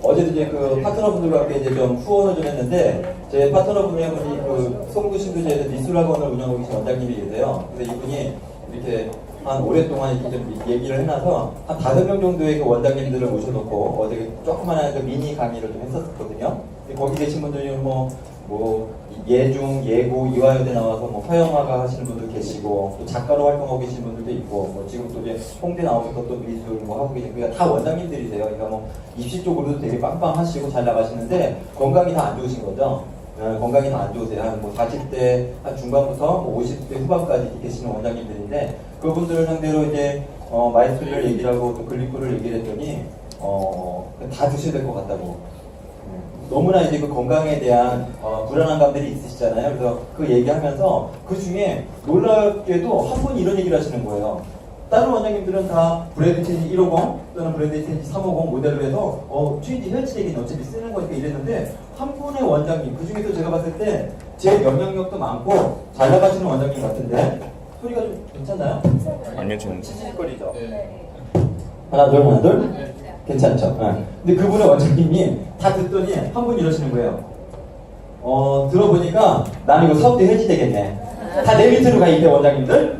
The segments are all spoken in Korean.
어제도 이제 그 파트너분들과 함께 이제 좀 후원을 좀 했는데, 제 파트너분이 그 송구신도시에서 미술학원을 운영하고 계신 원장님이 계세요. 그래서 이분이 이렇게 한 오랫동안 이렇게 좀 얘기를 해놔서 한 5명 정도의 그 원장님들을 모셔놓고 어제 조그만한 그 미니 강의를 좀 했었거든요. 거기 계신 분들이 뭐 예중, 예고, 이화여대 나와서 뭐 서영화가 하시는 분들 계시고, 또 작가로 활동하고 계신 분들도 있고, 뭐 지금 또 이제 홍대 나오셔서 또 미술 뭐 하고 계신, 그러니까 다 원장님들이세요. 그러니까 뭐 입시 쪽으로도 되게 빵빵하시고 잘 나가시는데 건강이 다 안 좋으신 거죠. 건강이 다 안 좋으세요. 한 뭐 40대 한 중반부터 뭐 50대 후반까지 계시는 원장님들인데, 그분들을 상대로 이제 마이스터리를 얘기를 하고 또 글리코를 얘기를 했더니 다 드셔야 될 것 같다고. 너무나 이제 그 건강에 대한 불안한 감들이 있으시잖아요. 그래서 그 얘기하면서 그 중에 놀랍게도 한 분이 이런 얘기를 하시는 거예요. 다른 원장님들은 다 브랜드 체인지 150 또는 브랜드 체인지 350 모델로 해서 체인지 헬스 얘기는 어차피 쓰는 거니까 이랬는데, 한 분의 원장님, 그 중에서 제가 봤을 때 제 영향력도 많고 잘 나가시는 원장님 같은데 소리가 좀 괜찮나요? 아니요, 저는 찌질거리죠? 네. 하나 둘 하나 둘? 네. 괜찮죠? 네. 근데 그분의 원장님이 다 듣더니 한 분이 이러시는 거예요. 들어보니까 나는 이거 사업도 해지되겠네. 다 내 밑으로 가 있대, 원장님들.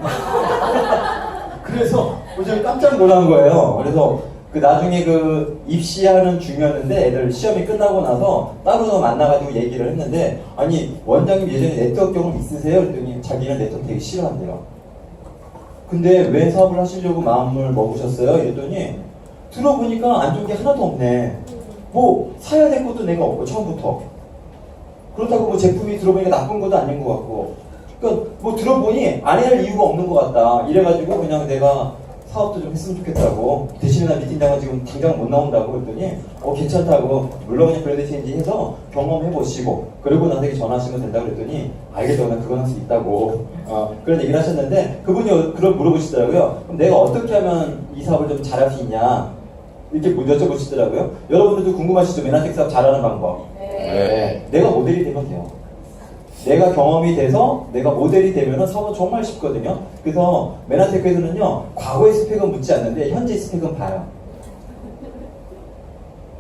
그래서 제가 깜짝 놀란 거예요. 그래서 그 나중에 그 입시하는 중이었는데 애들 시험이 끝나고 나서 따로 만나가지고 얘기를 했는데, 아니 원장님 예전에 네트워크 경험 있으세요? 그랬더니 자기는 네트워크 되게 싫어한대요. 근데 왜 사업을 하시려고 마음을 먹으셨어요? 이랬더니 들어보니까 안 좋은 게 하나도 없네. 뭐 사야 될 것도 내가 없고 처음부터. 그렇다고 뭐 제품이 들어보니까 나쁜 것도 아닌 것 같고. 그러니까 뭐 들어보니 안 해야 할 이유가 없는 것 같다. 이래가지고 그냥 내가 사업도 좀 했으면 좋겠다고. 대신에 나 미팅장은 지금 당장 못 나온다고 그랬더니 괜찮다고. 물론 그냥 브랜드 체인지 해서 경험해보시고 그리고 나한테 전화하시면 된다고 그랬더니 알겠다고, 난 그건 할 수 있다고 그런 얘기를 하셨는데, 그분이 그걸 물어보시더라고요. 그럼 내가 어떻게 하면 이 사업을 좀 잘할 수 있냐 이렇게 여쭤보시더라고요. 여러분들도 궁금하시죠? 메나텍 사업 잘하는 방법. 네. 내가 모델이 되면 돼요. 내가 경험이 돼서 내가 모델이 되면 사업은 정말 쉽거든요. 그래서 메나테크에서는요, 과거의 스펙은 묻지 않는데 현재 스펙은 봐요.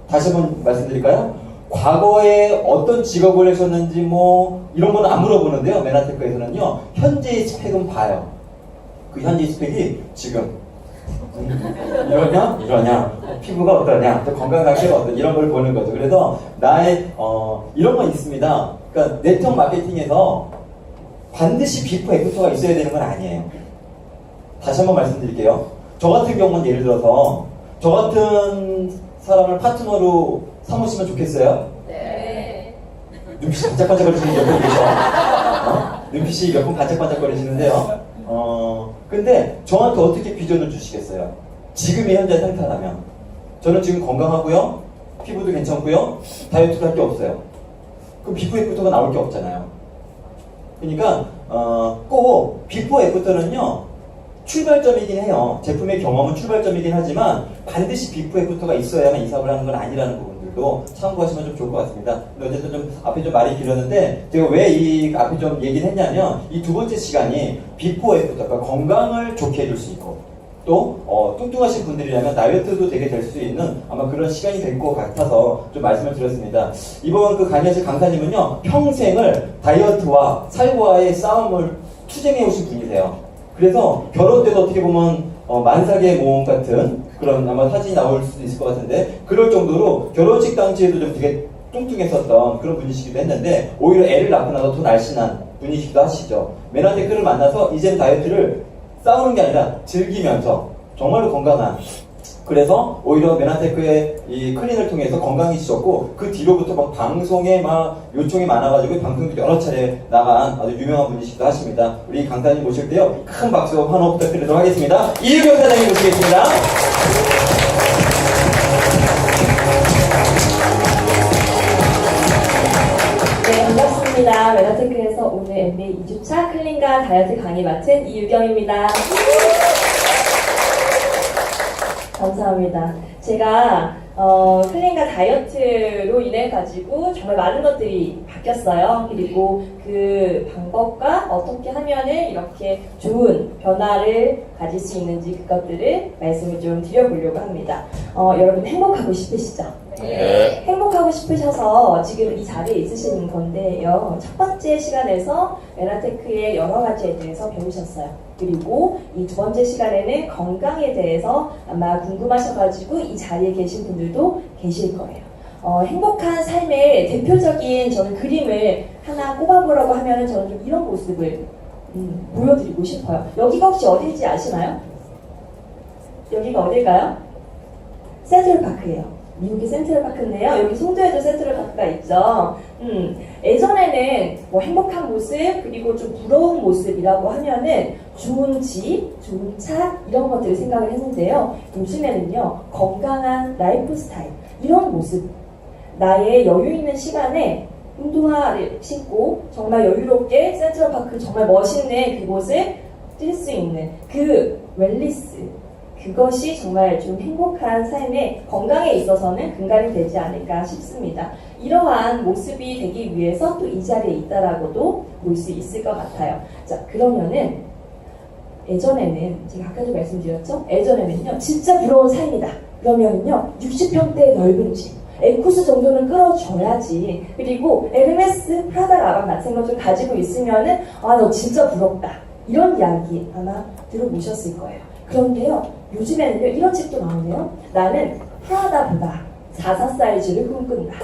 다시 한번 말씀드릴까요? 과거에 어떤 직업을 하셨는지 뭐 이런 거는 안 물어보는데요. 메나테크에서는요, 현재의 스펙은 봐요. 그 현재의 스펙이 지금 이러냐, 피부가 어떠냐, 또 건강 상태가 어떠냐, 이런 걸 보는 거죠. 그래서 나의 이런 건 있습니다. 그러니까 네트워크 마케팅에서 반드시 비포 애프터가 있어야 되는 건 아니에요. 다시 한번 말씀드릴게요. 저 같은 경우는 예를 들어서 저 같은 사람을 파트너로 삼으시면 좋겠어요? 네. 눈빛이 반짝반짝거리시는 몇 분 계셔? 눈빛이 몇 분 반짝반짝거리시는데요. 근데 저한테 어떻게 비전을 주시겠어요? 지금의 현재 상태라면 저는 지금 건강하고요, 피부도 괜찮고요, 다이어트도 할 게 없어요. 그럼 비포 애프터가 나올 게 없잖아요. 그러니까 꼭 비포 애프터는요 출발점이긴 해요. 제품의 경험은 출발점이긴 하지만 반드시 비포 애프터가 있어야만 이 사업을 하는 건 아니라는 부분들도 참고하시면 좀 좋을 것 같습니다. 근데 어쨌든 좀 앞에 좀 말이 길었는데, 제가 왜 이 앞에 좀 얘기를 했냐면, 이 두 번째 시간이 비포 애프터, 그러니까 건강을 좋게 해줄 수 있고, 또 뚱뚱하신 분들이라면 다이어트도 되게 될 수 있는 아마 그런 시간이 될 것 같아서 좀 말씀을 드렸습니다. 이번 그 강의하실 강사님은요, 평생을 다이어트와 살과의 싸움을 투쟁해 오신 분이세요. 그래서 결혼 때도 어떻게 보면 만삭의 모험 같은 그런 아마 사진이 나올 수도 있을 것 같은데, 그럴 정도로 결혼식 당시에도 좀 되게 뚱뚱했었던 그런 분이시기도 했는데, 오히려 애를 낳고 나서 더 날씬한 분이시기도 하시죠. 메나테크를 만나서 이제는 다이어트를 싸우는 게 아니라 즐기면서 정말로 건강한, 그래서 오히려 메나테크의 이 클린을 통해서 건강해지셨고, 그 뒤로부터 막 방송에 막 요청이 많아가지고 방송도 여러 차례 나간 아주 유명한 분이시기도 하십니다. 우리 강사님 모실 때요, 큰 박수 환호 부탁드리도록 하겠습니다. 이유경 사장님 모시겠습니다. 네, 반갑습니다. 메나테크에서 오늘 MBA 2주차 클린과 다이어트 강의 맡은 이유경입니다. 감사합니다. 제가 클린과 다이어트로 인해 가지고 정말 많은 것들이 바뀌었어요. 그리고 그 방법과 어떻게 하면은 이렇게 좋은 변화를 가질 수 있는지 그것들을 말씀을 좀 드려보려고 합니다. 여러분 행복하고 싶으시죠? 네. 행복하고 싶으셔서 지금 이 자리에 있으시는 건데요. 첫 번째 시간에서 메나테크의 여러 가지에 대해서 배우셨어요. 그리고 이 두 번째 시간에는 건강에 대해서 아마 궁금하셔가지고 이 자리에 계신 분들도 계실 거예요. 행복한 삶의 대표적인 저는 그림을 하나 꼽아보라고 하면 저는 좀 이런 모습을 보여드리고 싶어요. 여기가 혹시 어딜지 아시나요? 여기가 어딜까요? 센트럴파크예요. 미국의 센트럴파크인데요. 여기 송도에도 센트럴파크가 있죠. 예전에는 뭐 행복한 모습 그리고 좀 부러운 모습이라고 하면은 좋은 집, 좋은 차 이런 것들을 생각을 했는데요. 요즘에는요 건강한 라이프 스타일 이런 모습 나의 여유 있는 시간에 운동화를 신고 정말 여유롭게 센트럴파크 정말 멋있는 그곳을 뛸 수 있는 그 웰니스 그것이 정말 좀 행복한 삶의 건강에 있어서는 근간이 되지 않을까 싶습니다. 이러한 모습이 되기 위해서 또 이 자리에 있다라고도 볼 수 있을 것 같아요. 자, 그러면은 예전에는 제가 아까도 말씀드렸죠? 예전에는요 진짜 부러운 삶이다. 그러면은요 60평대의 넓은 집 에쿠스 정도는 끌어줘야지. 그리고 에르메스, 프라다 가방 같은 거 좀 가지고 있으면은 아 너 진짜 부럽다. 이런 이야기 아마 들어보셨을 거예요. 그런데요, 요즘에는요, 이런 책도 나오네요. 나는 프라다보다 44 사이즈를 꿈꾼다.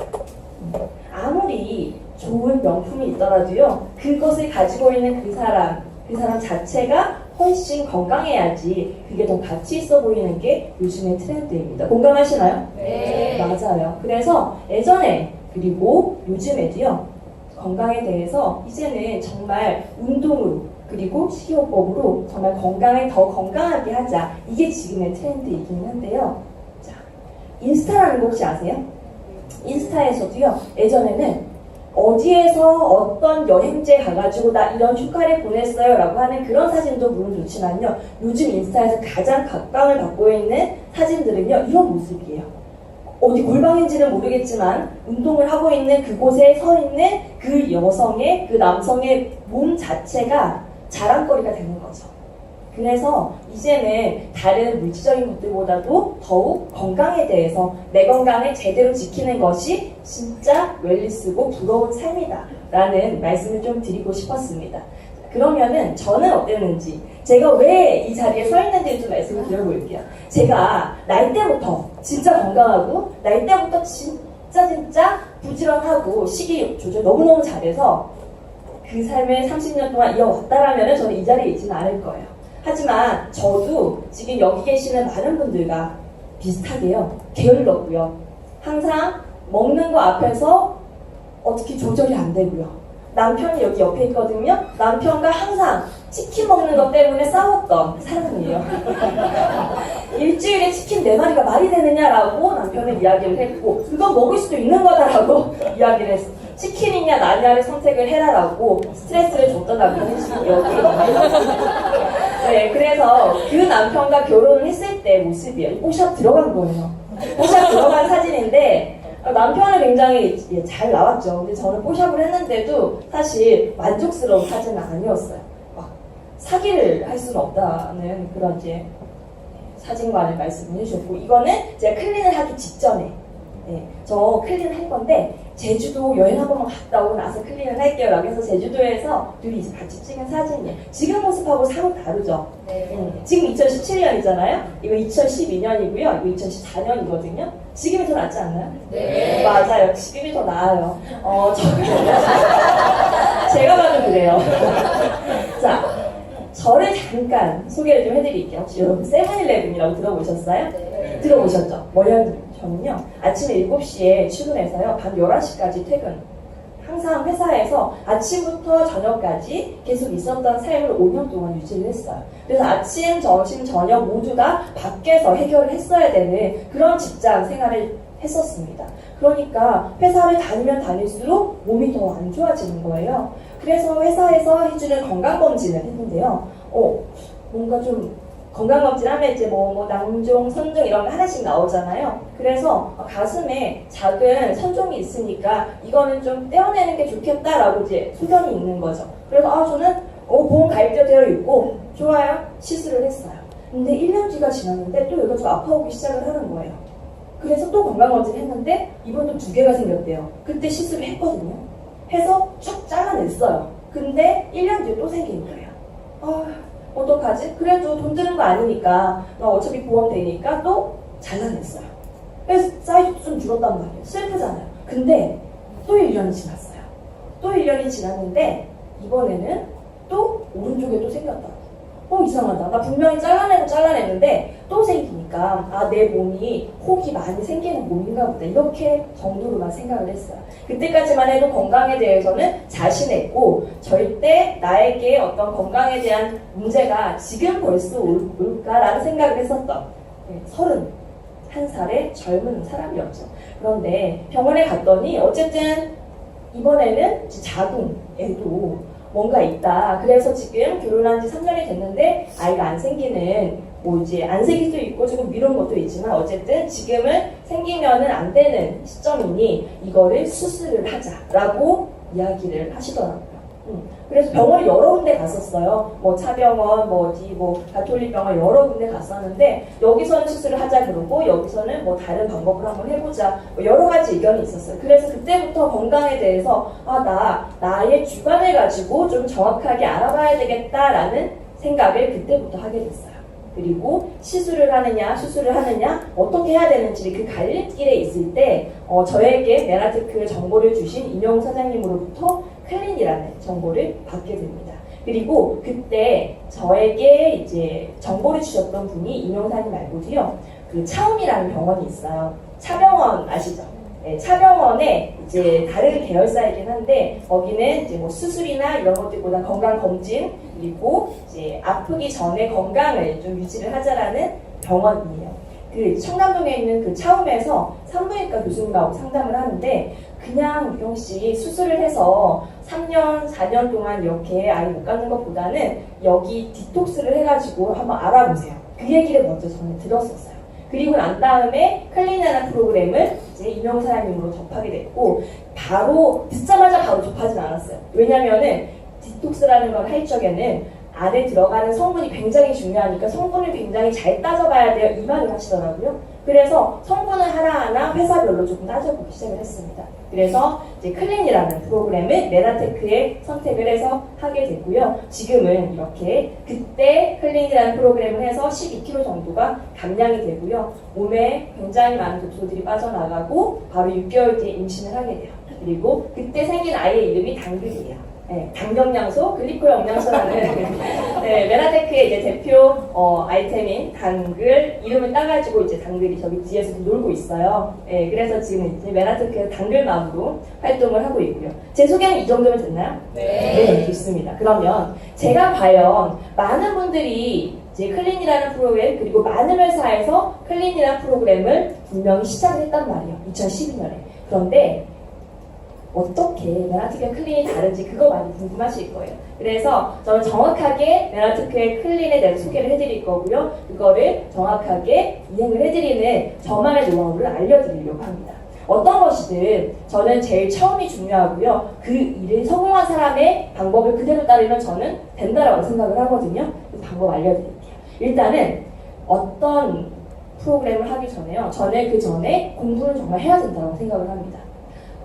아무리 좋은 명품이 있더라도요, 그것을 가지고 있는 그 사람 자체가 훨씬 건강해야지 그게 더 가치 있어 보이는 게 요즘의 트렌드입니다. 공감하시나요? 네. 맞아요. 그래서 예전에 그리고 요즘에도요, 건강에 대해서 이제는 정말 운동으로 그리고 식이요법으로 정말 건강을 더 건강하게 하자. 이게 지금의 트렌드이긴 한데요. 자, 인스타라는 거 혹시 아세요? 인스타에서도요. 예전에는 어디에서 어떤 여행지에 가가지고 나 이런 휴가를 보냈어요 라고 하는 그런 사진도 물론 좋지만요. 요즘 인스타에서 가장 각광을 받고 있는 사진들은요. 이런 모습이에요. 어디 골방인지는 모르겠지만 운동을 하고 있는 그곳에 서 있는 그 여성의 그 남성의 몸 자체가 자랑거리가 되는 거죠. 그래서 이제는 다른 물질적인 것들보다도 더욱 건강에 대해서 내 건강을 제대로 지키는 것이 진짜 웰니스고 부러운 삶이다 라는 말씀을 좀 드리고 싶었습니다. 그러면은 저는 어땠는지 제가 왜 이 자리에 서 있는지 좀 말씀을 드려볼게요. 제가 날 때부터 진짜 건강하고 날 때부터 진짜 부지런하고 식이 조절 너무너무 잘해서 그 삶을 30년 동안 이어왔다라면 저는 이 자리에 있지는 않을 거예요. 하지만 저도 지금 여기 계시는 많은 분들과 비슷하게요. 게을렀고요. 항상 먹는 거 앞에서 어떻게 조절이 안 되고요. 남편이 여기 옆에 있거든요. 남편과 항상 치킨 먹는 것 때문에 싸웠던 사람이에요. 일주일에 치킨 4마리가 말이 되느냐라고 남편은 이야기를 했고 그건 먹을 수도 있는 거다라고 이야기를 했어요. 치킨이냐 나냐를 선택을 해라라고 스트레스를 줬던 남편이 지금 여기 네, 그래서 그 남편과 결혼을 했을 때 모습이에요. 뽀샵 들어간 거예요. 뽀샵 들어간 사진인데 남편은 굉장히 잘 나왔죠. 근데 저는 뽀샵을 했는데도 사실 만족스러운 사진은 아니었어요. 막 사기를 할 수는 없다는 그런 이제 사진관을 말씀을 해주셨고 이거는 제가 클린을 하기 직전에 저 클린을 할 건데 제주도 여행 한 번만 갔다 오고 나서 클린을 할게요 라고 해서 제주도에서 둘이 이제 같이 찍은 사진이에요. 지금 모습하고 사뭇 다르죠? 지금 2017년이잖아요? 이거 2012년이고요. 이거 2014년이거든요. 지금이 더 낫지 않나요? 네. 맞아요. 지금이 더 나아요. 제가 봐도 그래요. 자, 저를 잠깐 소개를 좀 해드릴게요. 혹시 여러분 세븐일레븐이라고 들어보셨어요? 네. 들어보셨죠? 뭐냐면 저는요 아침에 7시에 출근해서요 밤 11시까지 퇴근. 항상 회사에서 아침부터 저녁까지 계속 있었던 삶을 5년 동안 유지를 했어요. 그래서 아침, 점심, 저녁 모두 다 밖에서 해결을 했어야 되는 그런 직장 생활을 했었습니다. 그러니까 회사를 다니면 다닐수록 몸이 더 안 좋아지는 거예요. 그래서 회사에서 해주는 건강검진을 했는데요. 뭔가 좀 건강검진 하면 이제 뭐 낭종, 선종 이런 거 하나씩 나오잖아요. 그래서 가슴에 작은 선종이 있으니까 이거는 좀 떼어내는 게 좋겠다라고 이제 소견이 있는 거죠. 그래서 저는 보험 가입도 되어 있고 좋아요. 시술을 했어요. 근데 1년 뒤가 지났는데 또 얘가 좀 아파오기 시작을 하는 거예요. 그래서 또 건강검진 했는데 이번도 2개가 생겼대요. 그때 시술을 했거든요. 해서 쭉 잘라냈어요. 근데 1년 뒤에 또 생긴 거예요. 어떡하지? 그래도 돈 드는 거 아니니까 나 어차피 보험 되니까 또 잘라냈어요. 그래서 사이즈도 좀 줄었단 말이에요. 슬프잖아요. 근데 또 1년이 지났어요. 또 1년이 지났는데 이번에는 또 오른쪽에 또 생겼다. 이상하다. 나 분명히 잘라냈는데 또 생기니까 내 몸이 혹이 많이 생기는 몸인가 보다. 이렇게 정도로만 생각을 했어요. 그때까지만 해도 건강에 대해서는 자신했고 절대 나에게 어떤 건강에 대한 문제가 지금 벌써 올까라는 생각을 했었던 31살의 젊은 사람이었죠. 그런데 병원에 갔더니 어쨌든 이번에는 자궁에도 뭔가 있다. 그래서 지금 결혼한 지 3년이 됐는데 아이가 안 생기는 이제 안 생길 수도 있고 지금 미룬 것도 있지만 어쨌든 지금은 생기면은 안 되는 시점이니 이거를 수술을 하자라고 이야기를 하시더라고요. 그래서 병원을 여러 군데 갔었어요. 차병원, 가톨릭병원 여러 군데 갔었는데 여기서는 수술을 하자 그러고 여기서는 다른 방법을 한번 해보자 여러 가지 의견이 있었어요. 그래서 그때부터 건강에 대해서 나의 주관을 가지고 좀 정확하게 알아봐야 되겠다라는 생각을 그때부터 하게 됐어요. 그리고 시술을 하느냐 수술을 하느냐 어떻게 해야 되는지 그 갈림길에 있을 때 저에게 메나테크 정보를 주신 임용 사장님으로부터 클린이라는 정보를 받게 됩니다. 그리고 그때 저에게 이제 정보를 주셨던 분이 임용사님 말고도요, 그 차움이라는 병원이 있어요. 차병원 아시죠? 네, 차병원에 이제 다른 계열사이긴 한데 거기는 이제 수술이나 이런 것들보다 건강 검진 그리고 이제 아프기 전에 건강을 좀 유지를 하자라는 병원이에요. 그 청담동에 있는 그 차움에서 산부인과 교수님하고 상담을 하는데 그냥 유경 씨 수술을 해서 3년, 4년 동안 이렇게 아이 못 갖는 것보다는 여기 디톡스를 해가지고 한번 알아보세요. 그 얘기를 먼저 저는 들었었어요. 그리고 난 다음에 클린이라는 프로그램을 이제 임용사장님으로 접하게 됐고 바로 듣자마자 바로 접하진 않았어요. 왜냐면은 디톡스라는 걸 할 적에는 안에 들어가는 성분이 굉장히 중요하니까 성분을 굉장히 잘 따져봐야 돼요. 이 말을 하시더라고요. 그래서 성분을 하나하나 회사별로 조금 따져보기 시작을 했습니다. 그래서 이제 클린이라는 프로그램을 메나테크에 선택을 해서 하게 됐고요. 지금은 이렇게 그때 클린이라는 프로그램을 해서 12kg 정도가 감량이 되고요. 몸에 굉장히 많은 독소들이 빠져나가고 바로 6개월 뒤에 임신을 하게 돼요. 그리고 그때 생긴 아이의 이름이 당근이에요. 네, 당경량소, 글리코 영양소라는 네, 메나테크의 이제 대표 아이템인 당글 이름을 따가지고 이제 당글이 저기 뒤에서 놀고 있어요. 네, 그래서 지금 이제 메나테크 당글맘으로 활동을 하고 있고요. 제 소개는 이 정도면 됐나요? 네, 좋습니다. 그러면 제가 과연 많은 분들이 이제 클린이라는 프로그램 그리고 많은 회사에서 클린이라는 프로그램을 분명히 시작을 했단 말이에요. 2012년에. 그런데 어떻게 메나테크의 클린이 다른지 그거 많이 궁금하실 거예요. 그래서 저는 정확하게 메나테크의 클린에 대해서 소개를 해드릴 거고요. 그거를 정확하게 이행을 해드리는 저만의 노하우를 알려드리려고 합니다. 어떤 것이든 저는 제일 처음이 중요하고요. 그 일을 성공한 사람의 방법을 그대로 따르면 저는 된다라고 생각을 하거든요. 그 방법 알려드릴게요. 일단은 어떤 프로그램을 하기 전에요. 저는 그 전에 공부는 정말 해야 된다고 생각을 합니다.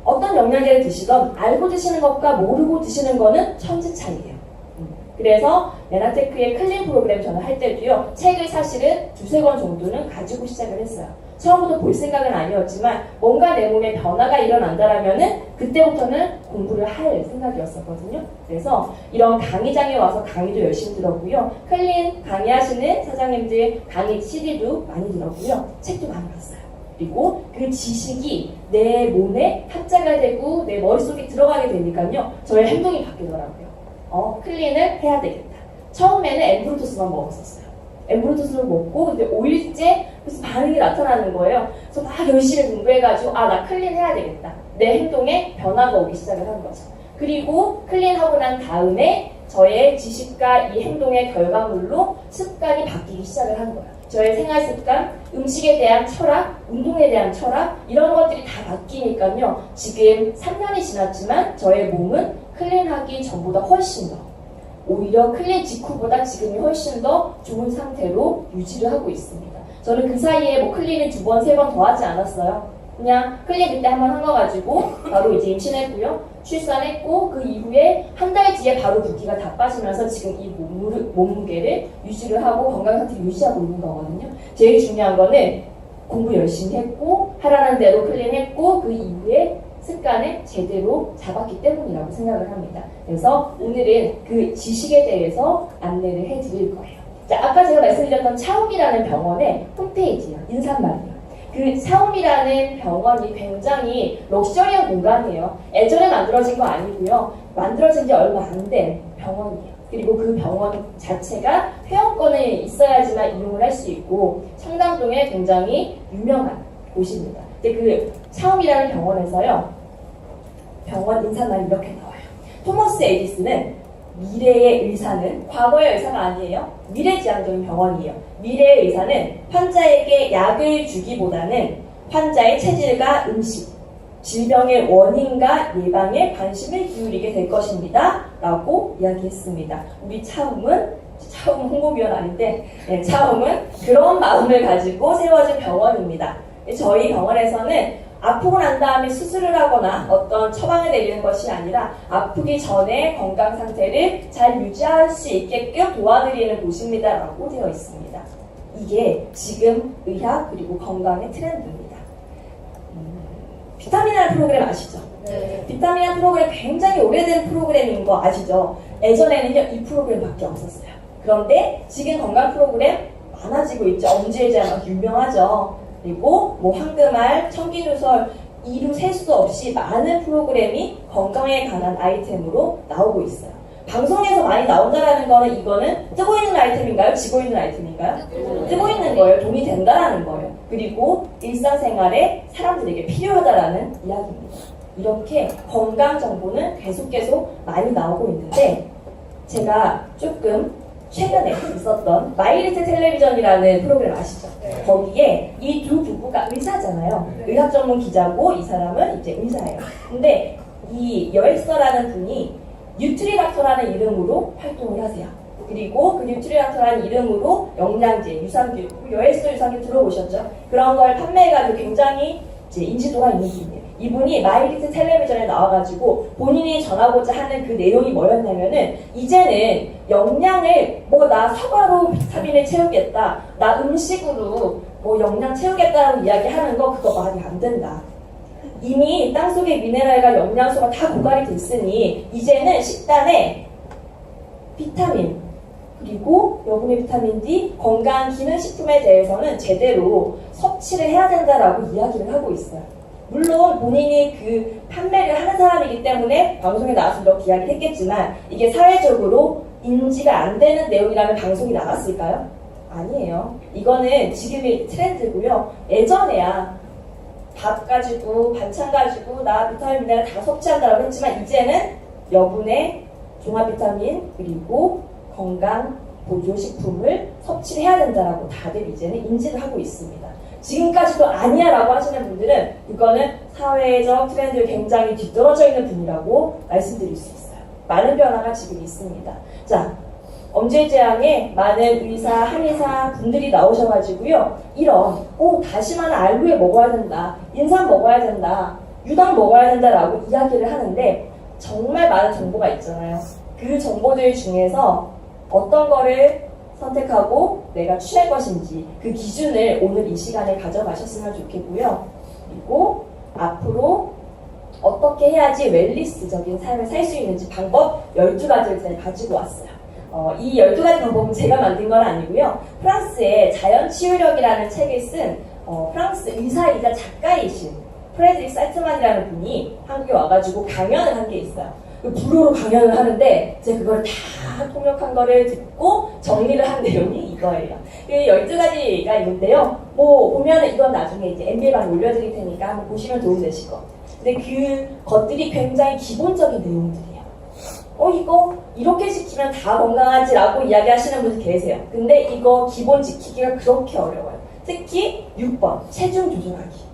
어떤 영양제를 드시던 알고 드시는 것과 모르고 드시는 거는 천지 차이예요. 그래서 메나테크의 클린 프로그램 저는 할 때도요. 책을 사실은 2-3권 정도는 가지고 시작을 했어요. 처음부터 볼 생각은 아니었지만 뭔가 내 몸에 변화가 일어난다라면은 그때부터는 공부를 할 생각이었었거든요. 그래서 이런 강의장에 와서 강의도 열심히 들었고요. 클린 강의하시는 사장님들 강의 CD도 많이 들었고요. 책도 많이 봤어요. 그리고 그 지식이 내 몸에 합자가 되고 내 머릿속에 들어가게 되니까요. 저의 행동이 바뀌더라고요. 클린을 해야 되겠다. 처음에는 엠브루토스만 먹었었어요. 엠브루토스를 먹고 근데 5일째 무슨 반응이 나타나는 거예요. 그래서 막 열심히 공부해가지고 나 클린 해야 되겠다. 내 행동에 변화가 오기 시작을 한 거죠. 그리고 클린하고 난 다음에 저의 지식과 이 행동의 결과물로 습관이 바뀌기 시작을 한 거예요. 저의 생활 습관, 음식에 대한 철학, 운동에 대한 철학 이런 것들이 다 바뀌니까요. 지금 3년이 지났지만 저의 몸은 클린하기 전보다 훨씬 더 오히려 클린 직후보다 지금이 훨씬 더 좋은 상태로 유지를 하고 있습니다. 저는 그 사이에 뭐 클린을 2번, 3번 더 하지 않았어요. 그냥 클린 그때 한 번 한 거 가지고 바로 이제 임신했고요. 출산했고 그 이후에 한 달 뒤에 바로 붓기가 다 빠지면서 지금 이 몸무게를 유지를 하고 건강 상태를 유지하고 있는 거거든요. 제일 중요한 거는 공부 열심히 했고 하라는 대로 클린했고 그 이후에 습관을 제대로 잡았기 때문이라고 생각을 합니다. 그래서 오늘은 그 지식에 대해서 안내를 해드릴 거예요. 자, 아까 제가 말씀드렸던 차움이라는 병원의 홈페이지요. 인사말이요. 그 차움이라는 병원이 굉장히 럭셔리한 공간이에요. 예전에 만들어진 거 아니고요. 만들어진 지 얼마 안 된 병원이에요. 그리고 그 병원 자체가 회원권이 있어야지만 이용을 할 수 있고 청담동에 굉장히 유명한 곳입니다. 근데 그 차움이라는 병원에서요. 병원 인사말이 이렇게 나와요. 토머스 에디슨은 미래의 의사는 과거의 의사가 아니에요. 미래지향적인 병원이에요. 미래의 의사는 환자에게 약을 주기보다는 환자의 체질과 음식, 질병의 원인과 예방에 관심을 기울이게 될 것입니다. 라고 이야기했습니다. 우리 차움은 홍보위원 아닌데 차움은 그런 마음을 가지고 세워진 병원입니다. 저희 병원에서는 아프고 난 다음에 수술을 하거나 어떤 처방을 내리는 것이 아니라 아프기 전에 건강 상태를 잘 유지할 수 있게끔 도와드리는 곳입니다. 라고 되어 있습니다. 이게 지금 의학 그리고 건강의 트렌드입니다. 비타민이라는 프로그램 아시죠? 네. 비타민이라는 프로그램 굉장히 오래된 프로그램인 거 아시죠? 예전에는요 이 프로그램밖에 없었어요. 그런데 지금 건강 프로그램 많아지고 있죠. 엄지의자 유명하죠. 그리고 뭐 황금알, 청기누설 이루 셀 수 없이 많은 프로그램이 건강에 관한 아이템으로 나오고 있어요. 방송에서 많이 나온다라는 거는 이거는 뜨고 있는 아이템인가요? 지고 있는 아이템인가요? 뜨고 있는 거예요. 돈이 된다라는 거예요. 그리고 일상생활에 사람들에게 필요하다라는 이야기입니다. 이렇게 건강 정보는 계속 많이 나오고 있는데 제가 조금 최근에 있었던 마이리트 텔레비전이라는 프로그램 아시죠? 네. 거기에 이 두 부부가 의사잖아요. 네. 의학 전문 기자고 이 사람은 이제 의사예요. 근데 이 여액서라는 분이 뉴트리닥터라는 이름으로 활동을 하세요. 그리고 그 뉴트리닥터라는 이름으로 영양제, 유산균, 여액서 유산균 들어보셨죠? 그런 걸 판매해가지고 굉장히 이제 인지도가 있는 분이에요. 이분이 마이리트 텔레비전에 나와가지고 본인이 전하고자 하는 그 내용이 뭐였냐면은 이제는 영양을 뭐 나 사과로 비타민을 채우겠다, 나 음식으로 뭐 영양 채우겠다라고 이야기하는 거 그거 말이 안 된다. 이미 땅속의 미네랄과 영양소가 다 고갈이 됐으니 이제는 식단에 비타민 그리고 여분의 비타민 D, 건강 기능식품에 대해서는 제대로 섭취를 해야 된다라고 이야기를 하고 있어요. 물론 본인이 그 판매를 하는 사람이기 때문에 방송에 나와서 이렇게 이야기를 했겠지만 이게 사회적으로 인지가 안 되는 내용이라면 방송이 나갔을까요? 아니에요. 이거는 지금의 트렌드고요. 예전에야 밥 가지고 반찬 가지고 나 비타민 미네랄 다 섭취한다고 했지만 이제는 여분의 종합 비타민 그리고 건강 보조식품을 섭취를 해야 된다라고 다들 이제는 인지를 하고 있습니다. 지금까지도 아니야 라고 하시는 분들은 이거는 사회적 트렌드에 굉장히 뒤떨어져 있는 분이라고 말씀드릴 수 있어요. 많은 변화가 지금 있습니다. 자, 엄지재앙에 많은 의사, 한의사 분들이 나오셔가지고요. 이런 다시마는 알루에 먹어야 된다, 인삼 먹어야 된다, 유당 먹어야 된다라고 이야기를 하는데 정말 많은 정보가 있잖아요. 그 정보들 중에서 어떤 거를 선택하고 내가 취할 것인지 그 기준을 오늘 이 시간에 가져가셨으면 좋겠고요. 그리고 앞으로 어떻게 해야지 웰리스적인 삶을 살 수 있는지 방법 12가지를 제가 가지고 왔어요. 이 12가지 방법은 제가 만든 건 아니고요. 프랑스의 자연치유력이라는 책을 쓴 프랑스 의사이자 작가이신 프레드릭 살트만이라는 분이 한국에 와가지고 강연을 한 게 있어요. 불어로 강연을 하는데 제가 그걸 다 통역한 거를 듣고 정리를 한 내용이 이거예요. 그 12가지가 있는데요. 뭐 보면은 이건 나중에 이제 MBA방에 올려드릴 테니까 한번 보시면 도움 되실 것 같아요. 근데 그 것들이 굉장히 기본적인 내용들이에요. 이거 이렇게 지키면 다 건강하지라고 이야기하시는 분들 계세요. 근데 이거 기본 지키기가 그렇게 어려워요. 특히 6번 체중 조절하기.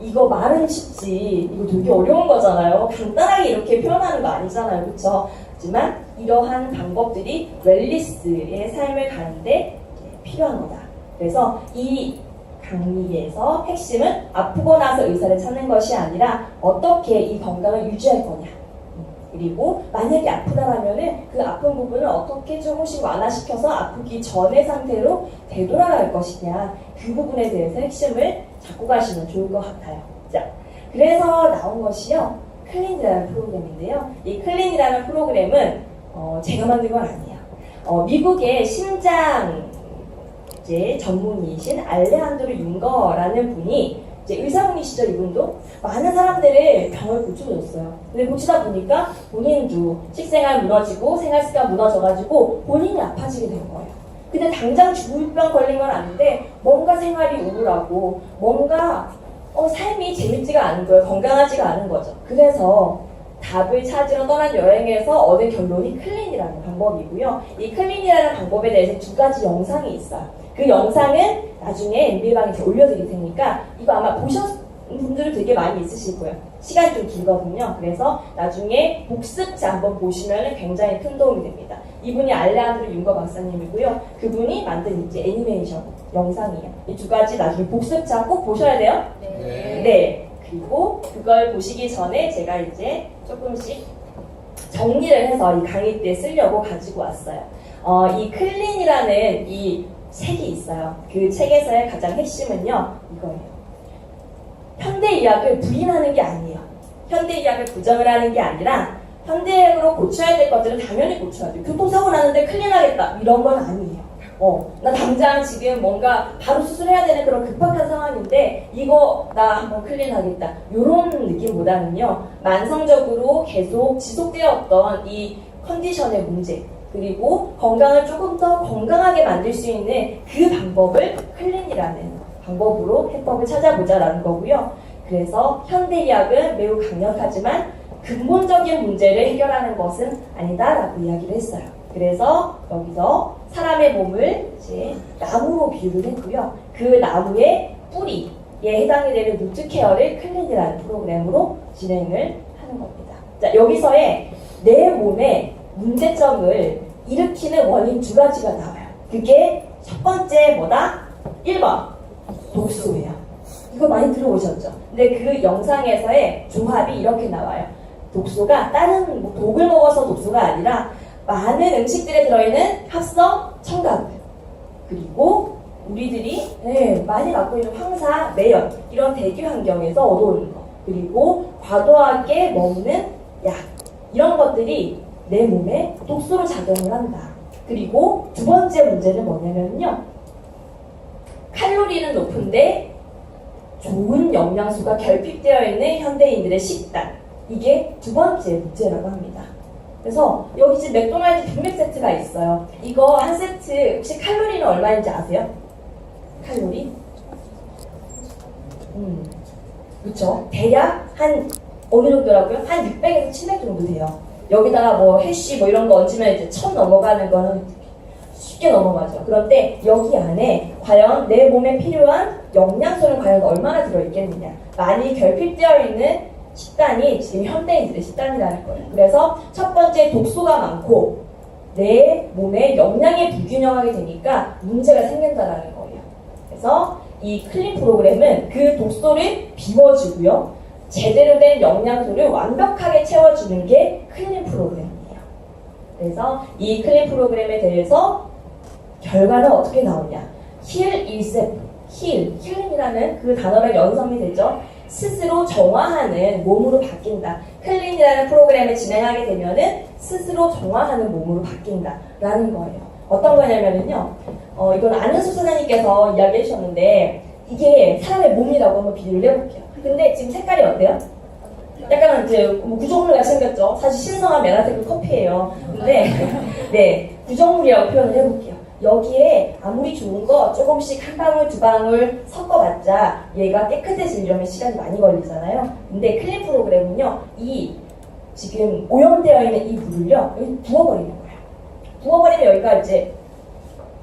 이거 말은 쉽지 이거 되게 어려운 거잖아요. 간단하게 이렇게 표현하는 거 아니잖아요. 그렇죠? 하지만 이러한 방법들이 웰리스의 삶을 가는데 필요한 거다. 그래서 이 강의에서 핵심은 아프고 나서 의사를 찾는 것이 아니라 어떻게 이 건강을 유지할 거냐. 그리고 만약에 아프다라면은 그 아픈 부분을 어떻게 조금씩 완화시켜서 아프기 전의 상태로 되돌아갈 것이냐. 그 부분에 대해서 핵심을 잡고 가시면 좋을 것 같아요. 자, 그래서 나온 것이요. 클린이라는 프로그램인데요. 이 클린이라는 프로그램은 제가 만든 건 아니에요. 미국의 심장 전문의이신 알레한드로 융거라는 분이 의사분이시죠. 이분도 많은 사람들을 병을 고쳐줬어요. 근데 고치다 보니까 본인도 식생활 무너지고 생활습관 무너져가지고 본인이 아파지게 된 거예요. 근데 당장 죽을 병 걸린 건 아닌데 뭔가 생활이 우울하고 뭔가 삶이 재밌지가 않은 거예요. 건강하지가 않은 거죠. 그래서 답을 찾으러 떠난 여행에서 얻은 결론이 클린이라는 방법이고요. 이 클린이라는 방법에 대해서 2가지 영상이 있어요. 그 영상은 나중에 MB방에 올려드릴 테니까 이거 아마 보셨 분들은 되게 많이 있으실 거예요. 시간이 좀 길거든요. 그래서 나중에 복습자 한번 보시면 굉장히 큰 도움이 됩니다. 이분이 알레한드로 융거 박사님이고요. 그분이 만든 이제 애니메이션 영상이에요. 이 2가지 나중에 복습자 꼭 보셔야 돼요. 네. 그리고 그걸 보시기 전에 제가 이제 조금씩 정리를 해서 이 강의 때 쓰려고 가지고 왔어요. 이 클린이라는 이 책이 있어요. 그 책에서의 가장 핵심은요, 이거예요. 현대의학을 부인하는 게 아니에요. 현대의학을 부정을 하는 게 아니라 현대의학으로 고쳐야 될 것들은 당연히 고쳐야 돼요. 교통사고 나는데 클린하겠다 이런 건 아니에요. 나 당장 지금 뭔가 바로 수술해야 되는 그런 급박한 상황인데 이거 나 한번 클린하겠다 이런 느낌보다는요, 만성적으로 계속 지속되었던 이 컨디션의 문제, 그리고 건강을 조금 더 건강하게 만들 수 있는 그 방법을 클린이라는 방법으로 해법을 찾아보자라는 거고요. 그래서 현대의학은 매우 강력하지만 근본적인 문제를 해결하는 것은 아니다라고 이야기를 했어요. 그래서 여기서 사람의 몸을 이제 나무로 비유를 했고요. 그 나무의 뿌리에 해당이 되는 루트 케어를 클린이라는 프로그램으로 진행을 하는 겁니다. 자, 여기서의 내 몸의 문제점을 일으키는 원인 2가지가 나와요. 그게 첫 번째 뭐다? 1번 독소예요. 이거 많이 들어보셨죠? 근데 그 영상에서의 조합이 이렇게 나와요. 독소가 다른 독을 먹어서 독소가 아니라 많은 음식들에 들어있는 합성 첨가물, 그리고 우리들이 많이 갖고 있는 황사, 매연 이런 대기 환경에서 얻어오는 거, 그리고 과도하게 먹는 약 이런 것들이 내 몸에 독소로 작용을 한다. 그리고 2번째 문제는 뭐냐면요, 칼로리는 높은데 좋은 영양소가 결핍되어 있는 현대인들의 식단, 이게 2번째 문제라고 합니다. 그래서 여기 지금 맥도날드 빅맥 세트가 있어요. 이거 한 세트 혹시 칼로리는 얼마인지 아세요? 칼로리? 그쵸? 대략 한 어느 정도라고요? 한 600에서 700 정도 돼요. 여기다가 뭐 해쉬 뭐 이런 거 얹으면 이제 1000 넘어가는 거는 쉽게 넘어가죠. 그런데 여기 안에 과연 내 몸에 필요한 영양소는 과연 얼마나 들어있겠느냐. 많이 결핍되어 있는 식단이 지금 현대인들의 식단이라는 거예요. 그래서 첫 번째 독소가 많고 내 몸에 영양이 불균형하게 되니까 문제가 생긴다는 거예요. 그래서 이 클린 프로그램은 그 독소를 비워주고요, 제대로 된 영양소를 완벽하게 채워주는 게 클린 프로그램이에요. 그래서 이 클린 프로그램에 대해서 결과는 어떻게 나오냐. 힐 일셉, 힐링이라는 그 단어가 연상이 되죠. 스스로 정화하는 몸으로 바뀐다. 클린이라는 프로그램을 진행하게 되면은 스스로 정화하는 몸으로 바뀐다라는 거예요. 어떤 거냐면요, 이건 안은수 선생님께서 이야기해 주셨는데 이게 사람의 몸이라고 한번 비교를 해볼게요. 근데 지금 색깔이 어때요? 약간 이제 구조물 같이 생겼죠. 사실 신성한 메라테크 커피예요. 근데 네, 구조물이라고 표현을 해볼게요. 여기에 아무리 좋은 거 조금씩 한 방울 두 방울 섞어봤자 얘가 깨끗해지려면 시간이 많이 걸리잖아요. 근데 클린 프로그램은요, 이 지금 오염되어 있는 이 물을요, 여기 부어버리는 거예요. 부어버리면 여기가 이제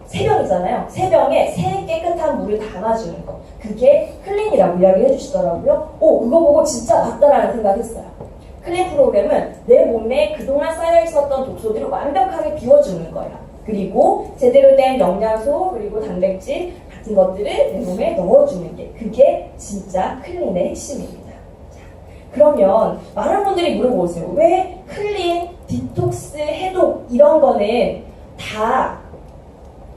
세 병이잖아요. 세 병에 새 깨끗한 물을 담아주는 거. 그게 클린이라고 이야기해 주시더라고요. 그거 보고 진짜 맞다라는 생각했어요. 클린 프로그램은 내 몸에 그동안 쌓여 있었던 독소들을 완벽하게 비워주는 거예요. 그리고 제대로 된 영양소 그리고 단백질 같은 것들을 내 몸에 넣어주는 게 그게 진짜 클린의 핵심입니다. 자, 그러면 많은 분들이 물어보세요. 왜 클린, 디톡스, 해독 이런 거는 다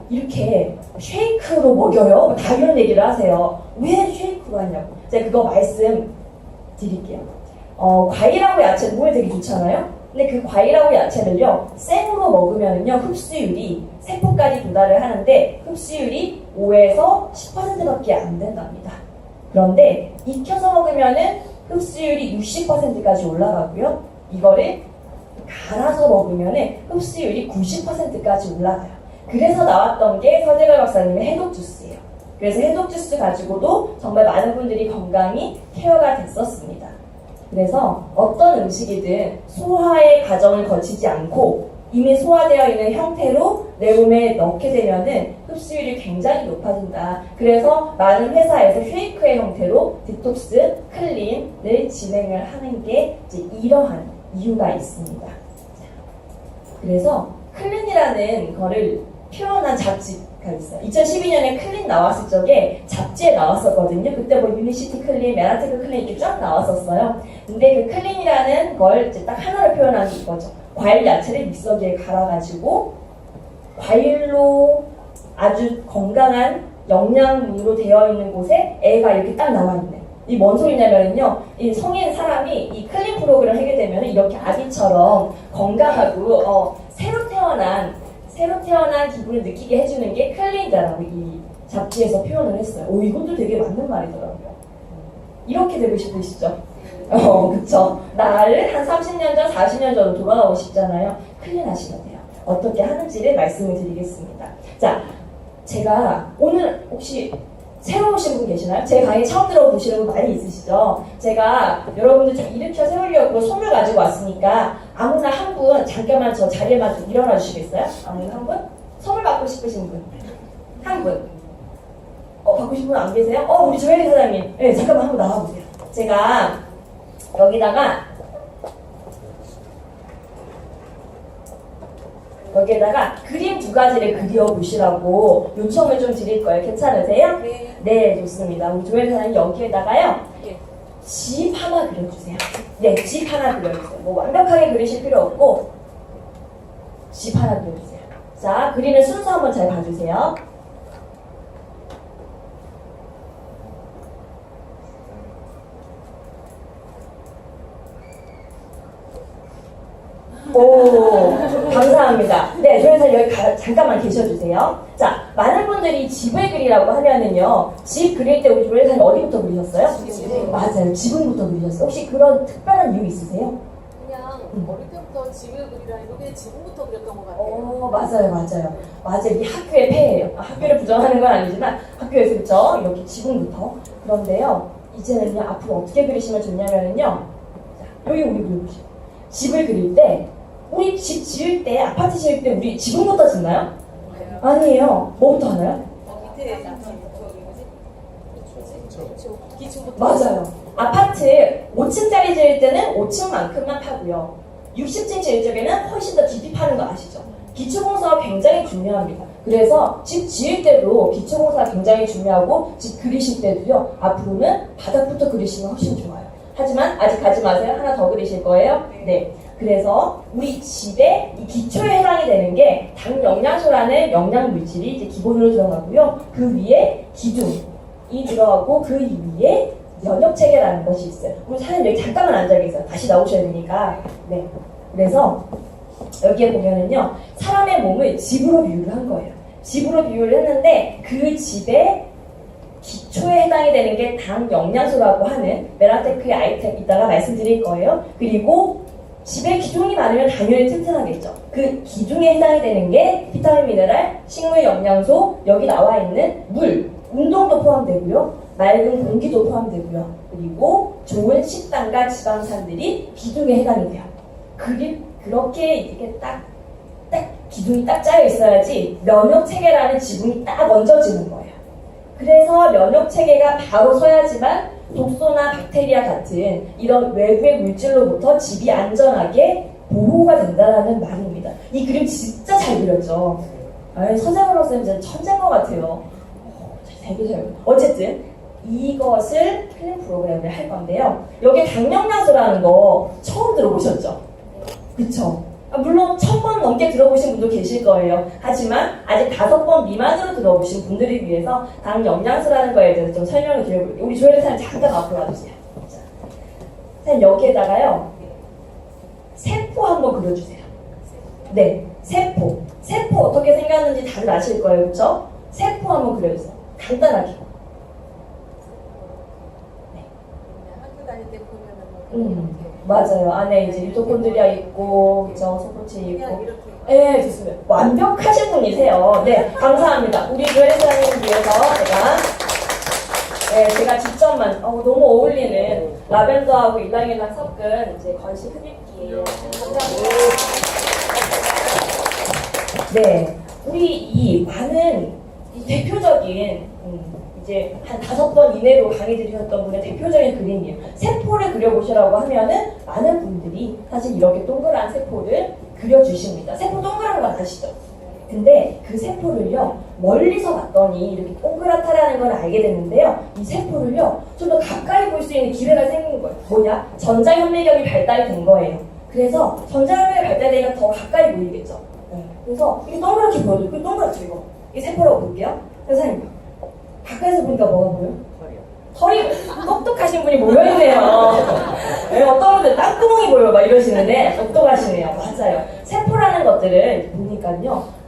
이렇게 쉐이크로 먹여요? 다 이런 얘기를 하세요. 왜 쉐이크로 하냐고. 제가 그거 말씀 드릴게요. 과일하고 야채 몸에 되게 좋잖아요? 근데 그 과일하고 야채를요, 생으로 먹으면요, 흡수율이 세포까지 도달을 하는데, 흡수율이 5에서 10%밖에 안 된답니다. 그런데, 익혀서 먹으면은 흡수율이 60%까지 올라가고요, 이거를 갈아서 먹으면은 흡수율이 90%까지 올라가요. 그래서 나왔던 게 서재걸 박사님의 해독 주스예요. 그래서 해독 주스 가지고도 정말 많은 분들이 건강이 케어가 됐었습니다. 그래서 어떤 음식이든 소화의 과정을 거치지 않고 이미 소화되어 있는 형태로 내 몸에 넣게 되면은 흡수율이 굉장히 높아진다. 그래서 많은 회사에서 쉐이크의 형태로 디톡스, 클린을 진행을 하는 게 이제 이러한 이유가 있습니다. 그래서 클린이라는 거를 표현한 잡지가 있어요. 2012년에 클린 나왔을 적에 잡지에 나왔었거든요. 그때 뭐 유니시티 클린, 메라테크 클린 이렇게 쫙 나왔었어요. 근데 그 클린이라는 걸 이제 딱 하나로 표현한 게 이거죠. 과일 야채를 믹서기에 갈아가지고 과일로 아주 건강한 영양분으로 되어 있는 곳에 애가 이렇게 딱 나와 있네. 이 뭔 소리냐면요, 이 성인 사람이 이 클린 프로그램을 하게 되면 이렇게 아기처럼 건강하고 새로 태어난 기분을 느끼게 해주는 게 클린이다라고 이 잡지에서 표현을 했어요. 이것도 되게 맞는 말이더라고요. 이렇게 되고 싶으시죠? 그쵸. 나를 한 30년 전, 40년 전으로 돌아가고 싶잖아요. 클린 하시면 돼요. 어떻게 하는지를 말씀을 드리겠습니다. 자, 제가 오늘 혹시 새로 오신 분 계시나요? 제 강의 처음 들어보시는 분 많이 있으시죠? 제가 여러분들 좀 일으켜 세우려고 손을 가지고 왔으니까 아무나 한 분 잠깐만 저 자리에만 좀 일어나 주시겠어요? 아무나 한 분? 선물 받고 싶으신 분? 한 분? 받고 싶은 분 안 계세요? 우리 조혜리 사장님. 네, 잠깐만 한번 나와보세요. 제가 여기에다가 그림 2가지를 그려보시라고 요청을 좀 드릴 거예요. 괜찮으세요? 네. 네, 좋습니다. 우리 조혜리 사장님 여기에다가요. 네. 집 하나 그려주세요. 네, 집 하나 그려주세요. 뭐 완벽하게 그리실 필요 없고 집 하나 그려주세요. 자, 그리는 순서 한번 잘 봐주세요. 오, 감사합니다. 네, 조혜사 여기 잠깐만 계셔주세요. 자, 많은 분들이 집을 그리라고 하면은요, 집 그릴 때 우리 조혜사님 어디부터 그리셨어요? 집이요. 맞아요, 지붕부터 그리셨어요. 혹시 그런 특별한 이유 있으세요? 그냥 어릴 때부터 집을 그리라는 게 지붕부터 그렸던 것 같아요. 맞아요. 이 학교의 폐예요. 학교를 부정하는 건 아니지만 학교에서 그쵸? 이렇게 지붕부터. 그런데요, 이제는요, 앞으로 어떻게 그리시면 좋냐면은요, 자, 여기 우리 그려보시죠. 집을 그릴 때, 우리 집 지을 때, 아파트 지을 때 우리 지붕부터 짓나요? 아니에요. 뭐부터 하나요? 밑에 기초부터. 맞아요. 아파트 5층짜리 지을 때는 5층만큼만 파고요. 60층 지을 적에는 훨씬 더 깊이 파는 거 아시죠? 기초공사가 굉장히 중요합니다. 그래서 집 지을 때도 기초공사가 굉장히 중요하고 집 그리실 때도요. 앞으로는 바닥부터 그리시면 훨씬 좋아요. 하지만 아직 가지 마세요. 하나 더 그리실 거예요. 네. 그래서 우리 집의 이 기초에 해당이 되는 게 당 영양소라는 영양 물질이 이제 기본으로 들어가고요. 그 위에 기둥이 들어가고 그 위에 면역 체계라는 것이 있어요. 우리 사장님 여기 잠깐만 앉아 계세요. 다시 나오셔야 되니까. 네. 그래서 여기에 보면은요, 사람의 몸을 집으로 비유를 한 거예요. 집으로 비유를 했는데 그 집의 기초에 해당이 되는 게 당 영양소라고 하는 메라테크의 아이템 이따가 말씀드릴 거예요. 그리고 집에 기둥이 많으면 당연히 튼튼하겠죠. 그 기둥에 해당이 되는 게 비타민, 미네랄, 식물 영양소, 여기 나와 있는 물, 운동도 포함되고요. 맑은 공기도 포함되고요. 그리고 좋은 식단과 지방산들이 기둥에 해당이 돼요. 그렇게 이렇게 딱 기둥이 딱 짜여 있어야지 면역 체계라는 지붕이 딱 얹어지는 거예요. 그래서 면역 체계가 바로 서야지만 독소나 박테리아 같은 이런 외부의 물질로부터 집이 안전하게 보호가 된다는 말입니다. 이 그림 진짜 잘 그렸죠. 서재원 선생님 진짜 천재인 것 같아요. 되게 잘. 어쨌든 이것을 필름 프로그램을 할 건데요. 여기 강력야수라는 거 처음 들어보셨죠? 그쵸? 물론 1000번 넘게 들어보신 분도 계실 거예요. 하지만 아직 5번 미만으로 들어보신 분들을 위해서 당영양소라는 거에 대해서 좀 설명을 드려볼게요. 우리 조혜리 사장님 잠깐 앞으로 와주세요. 자, 사장님 여기에다가요. 세포 한번 그려주세요. 네, 세포. 세포 어떻게 생겼는지 다들 아실 거예요. 그쵸? 세포 한번 그려주세요. 간단하게. 학교 다닐 때 보면은 뭐 맞아요. 안에 이제 미토콘드리아 있고, 그죠? 소포체 그냥 있고. 이렇게 네, 좋습니다. 완벽하신 분이세요. 네, 감사합니다. 우리 조혜사님 위해서 제가 직접만, 너무 어울리는 라벤더하고 일랑일랑 섞은 이제 건식 흡입기예요. 감사합니다. 네, 우리 이 많은 이 대표적인 이제 한 5번 이내로 강의 들으셨던 분의 대표적인 그림이에요. 세포를 그려보시라고 하면은 많은 분들이 사실 이렇게 동그란 세포를 그려주십니다. 세포 동그란 건 아시죠? 근데 그 세포를요, 멀리서 봤더니 이렇게 동그랗다라는 걸 알게 됐는데요. 이 세포를요, 좀 더 가까이 볼 수 있는 기회가 생긴 거예요. 뭐냐? 전자현미경이 발달이 된 거예요. 그래서 전자현미경이 발달되니까 더 가까이 보이겠죠? 그래서 이게 동그랗게 보여요. 이거 동그랗죠, 이거. 이게 세포라고 볼게요. 선생님, 가까이서 보니까 뭐가 보여요? 털이 똑똑하신 분이 모여있네요. 네, 어떤 분들 땅구멍이 보여 막 이러시는데 똑똑하시네요. 맞아요. 세포라는 것들을 보니까요.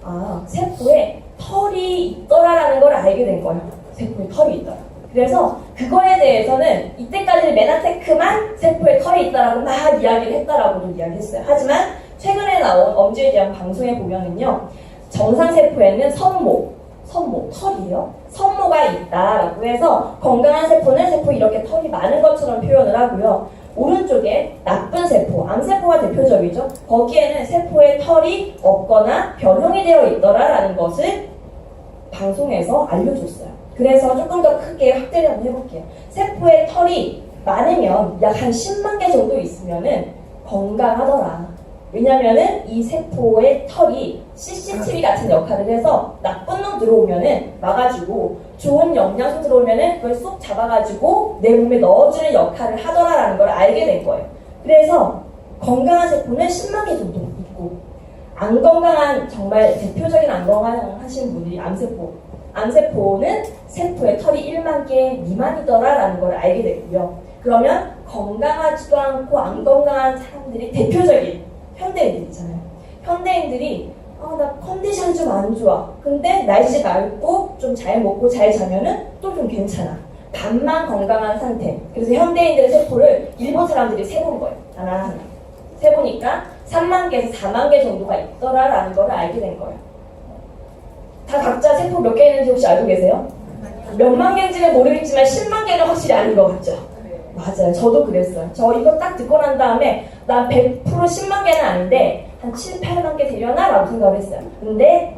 세포에 털이 있더라라는 걸 알게 된 거예요. 세포에 털이 있더라. 그래서 그거에 대해서는 이때까지는 메나테크만 세포에 털이 있다라고 막 이야기를 했다라고도 이야기했어요. 하지만 최근에 나온 엄지에 대한 방송에 보면은요. 정상세포에는 선모, 털이에요. 선모가 있다라고 해서 건강한 세포는 세포 이렇게 털이 많은 것처럼 표현을 하고요. 오른쪽에 나쁜 세포, 암세포가 대표적이죠. 거기에는 세포에 털이 없거나 변형이 되어 있더라라는 것을 방송에서 알려줬어요. 그래서 조금 더 크게 확대를 한번 해볼게요. 세포에 털이 많으면 약 한 10만 개 정도 있으면은 건강하더라. 왜냐면은 이 세포의 털이 CCTV 같은 역할을 해서 나쁜 놈 들어오면은 막아주고 좋은 영양소 들어오면은 그걸 쏙 잡아가지고 내 몸에 넣어주는 역할을 하더라라는 걸 알게 된 거예요. 그래서 건강한 세포는 10만 개 정도 있고 안 건강한 정말 대표적인 안 건강하신 분들이 암세포는 세포의 털이 1만 개 미만이더라라는 걸 알게 됐고요. 그러면 건강하지도 않고 안 건강한 사람들이 대표적인 현대인들 있잖아요. 현대인들이 나 컨디션이 좀 안 좋아. 근데 날씨 맑고 좀 잘 먹고 잘 자면은 또 좀 괜찮아. 반만 건강한 상태. 그래서 현대인들의 세포를 일본 사람들이 세본 거예요. 하나하나. 세보니까 3만 개에서 4만 개 정도가 있더라라는 걸 알게 된 거예요. 다 각자 세포 몇 개 있는지 혹시 알고 계세요? 몇만 개인지는 모르겠지만 10만 개는 확실히 아닌 것 같죠? 맞아요. 저도 그랬어요. 저 이거 딱 듣고 난 다음에 난 100% 10만 개는 아닌데 한 7, 8만 개 되려나? 라고 생각을 했어요. 근데